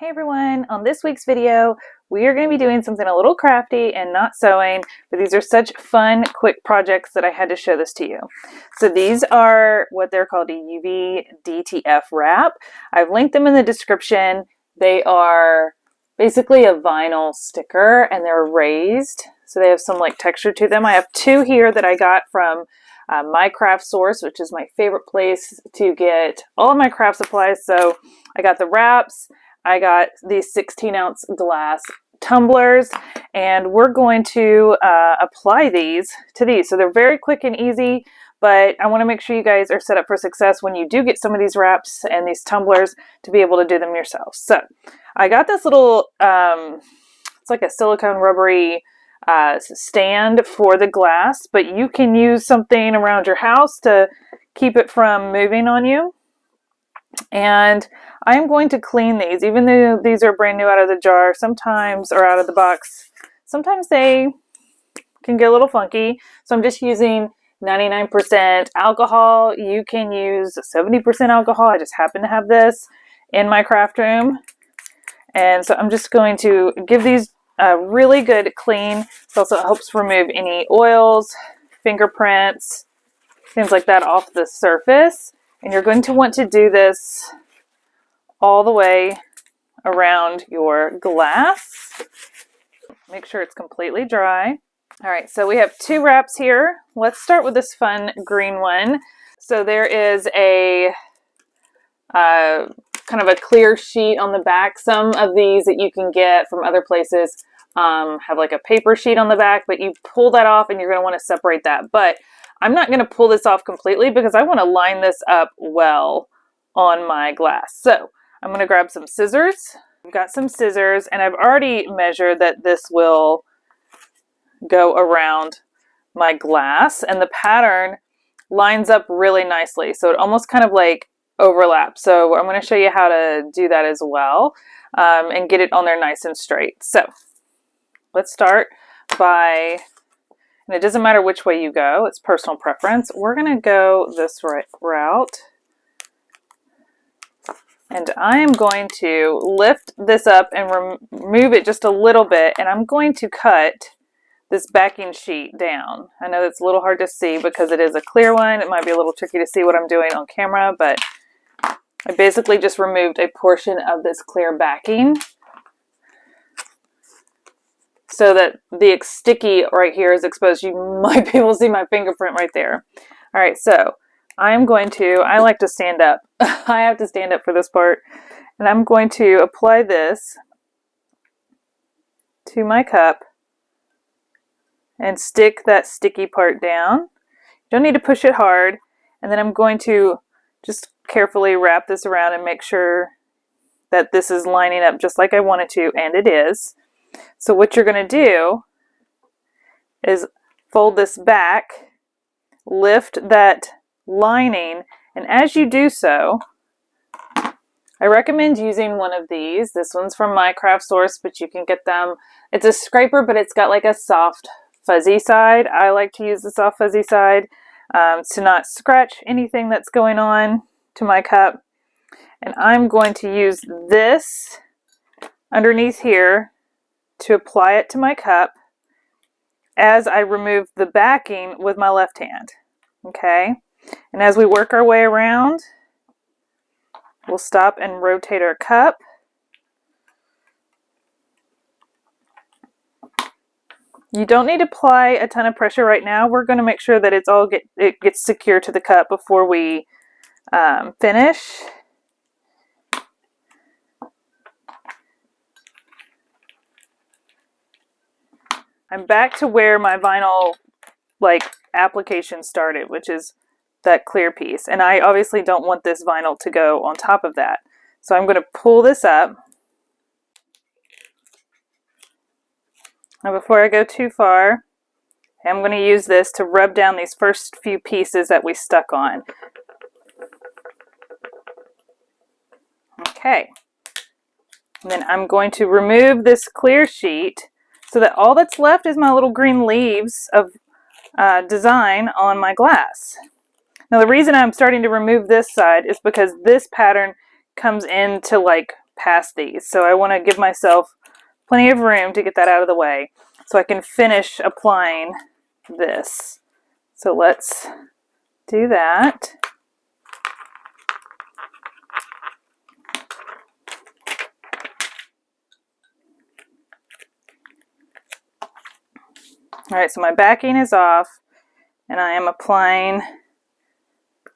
Hey everyone, on this week's video, we are going to be doing something a little crafty and not sewing, but these are such fun, quick projects that I had to show this to you. So these are what they're called a UV DTF wrap. I've linked them in the description. They are basically a vinyl sticker and they're raised, so they have some like texture to them. I have two here that I got from my craft source, which is my favorite place to get all of my craft supplies. So I got the wraps. I got these 16-ounce glass tumblers, and we're going to apply these to these. So they're very quick and easy, but I want to make sure you guys are set up for success when you do get some of these wraps and these tumblers to be able to do them yourself. So I got this little, it's like a silicone rubbery stand for the glass, but you can use something around your house to keep it from moving on you. And I'm going to clean these, even though these are brand new out of the jar sometimes, or out of the box. Sometimes they can get a little funky. So I'm just using 99% alcohol. You can use 70% alcohol. I just happen to have this in my craft room. And so I'm just going to give these a really good clean. It also helps remove any oils, fingerprints, things like that off the surface. And you're going to want to do this all the way around your glass. Make sure it's completely dry. All right, so we have two wraps here. Let's start with this fun green one. So there is a kind of a clear sheet on the back. Some of these that you can get from other places have like a paper sheet on the back, but you pull that off and you're going to want to separate that. But I'm not going to pull this off completely because I want to line this up well on my glass. So I'm going to grab some scissors. I've got some scissors and I've already measured that this will go around my glass, and the pattern lines up really nicely. So it almost kind of like overlaps. So I'm going to show you how to do that as well and get it on there nice and straight. So let's start by, and it doesn't matter which way you go, it's personal preference. We're going to go this route. And I am going to lift this up and remove it just a little bit, and I'm going to cut this backing sheet down. I know it's a little hard to see because it is a clear one. It might be a little tricky to see what I'm doing on camera, but I basically just removed a portion of this clear backing so that the sticky right here is exposed. You might be able to see my fingerprint right there. All right, so I'm going to, I like to stand up. I have to stand up for this part. And I'm going to apply this to my cup and stick that sticky part down. You don't need to push it hard. And then I'm going to just carefully wrap this around and make sure that this is lining up just like I want it to, and it is. So what you're going to do is fold this back, lift that lining, and as you do so, I recommend using one of these. This one's from my craft source, but you can get them. It's a scraper, but it's got like a soft fuzzy side. I like to use the soft fuzzy side to not scratch anything that's going on to my cup. And I'm going to use this underneath here to apply it to my cup as I remove the backing with my left hand. Okay, and as we work our way around, we'll stop and rotate our cup. You don't need to apply a ton of pressure right now. We're going to make sure that it gets secure to the cup before we finish. I'm back to where my vinyl application started, which is that clear piece. And I obviously don't want this vinyl to go on top of that. So I'm going to pull this up. Now before I go too far, I'm going to use this to rub down these first few pieces that we stuck on. Okay. And then I'm going to remove this clear sheet so that all that's left is my little green leaves of design on my glass. Now the reason I'm starting to remove this side is because this pattern comes into like past these. So I want to give myself plenty of room to get that out of the way so I can finish applying this. So let's do that. All right, so my backing is off and I am applying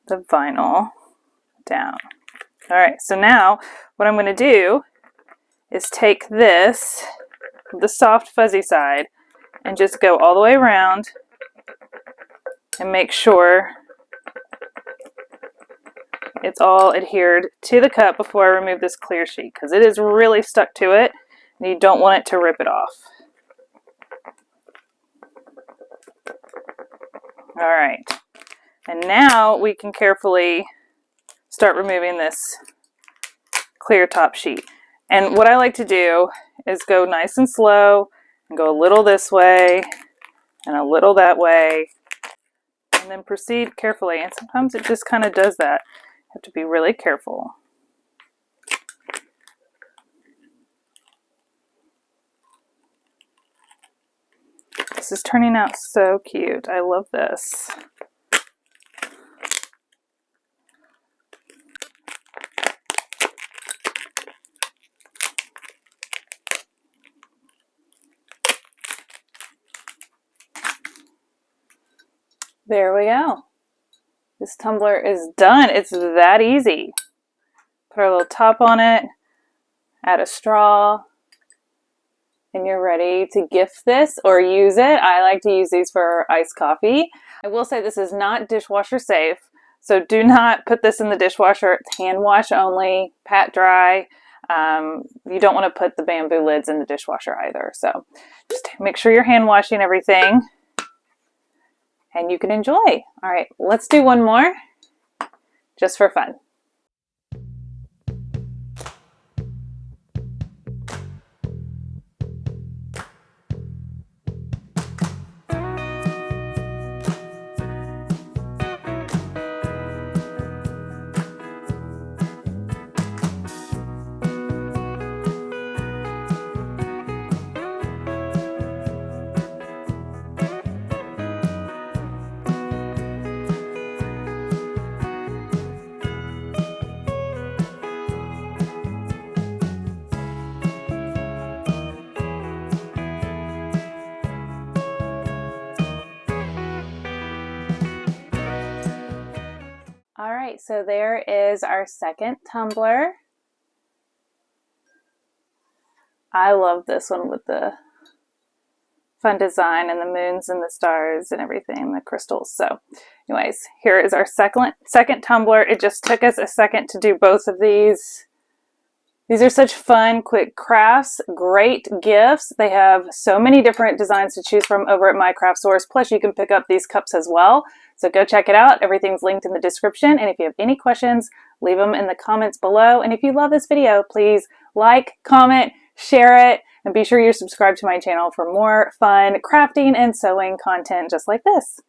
the vinyl down. All right, so now what I'm going to do is take this, the soft fuzzy side, and just go all the way around and make sure it's all adhered to the cup before I remove this clear sheet, because it is really stuck to it and you don't want it to rip it off. All right, and now we can carefully start removing this clear top sheet. And what I like to do is go nice and slow and go a little this way and a little that way, and then proceed carefully. And sometimes it just kind of does that. You have to be really careful. This is turning out so cute. I love this. There we go. This tumbler is done. It's that easy. Put a little top on it, add a straw, and you're ready to gift this or use it. I like to use these for iced coffee. I will say this is not dishwasher safe, so do not put this in the dishwasher. It's hand wash only, pat dry. You don't want to put the bamboo lids in the dishwasher either. So just make sure you're hand washing everything and you can enjoy. All right, let's do one more just for fun. All right, so there is our second tumbler. I love this one with the fun design and the moons and the stars and everything, the crystals. So anyways, here is our second tumbler. It just took us a second to do both of these. These are such fun, quick crafts, great gifts. They have so many different designs to choose from over at My Craft Source. Plus, you can pick up these cups as well. So go check it out. Everything's linked in the description. And if you have any questions, leave them in the comments below. And if you love this video, please like, comment, share it, and be sure you're subscribed to my channel for more fun crafting and sewing content just like this.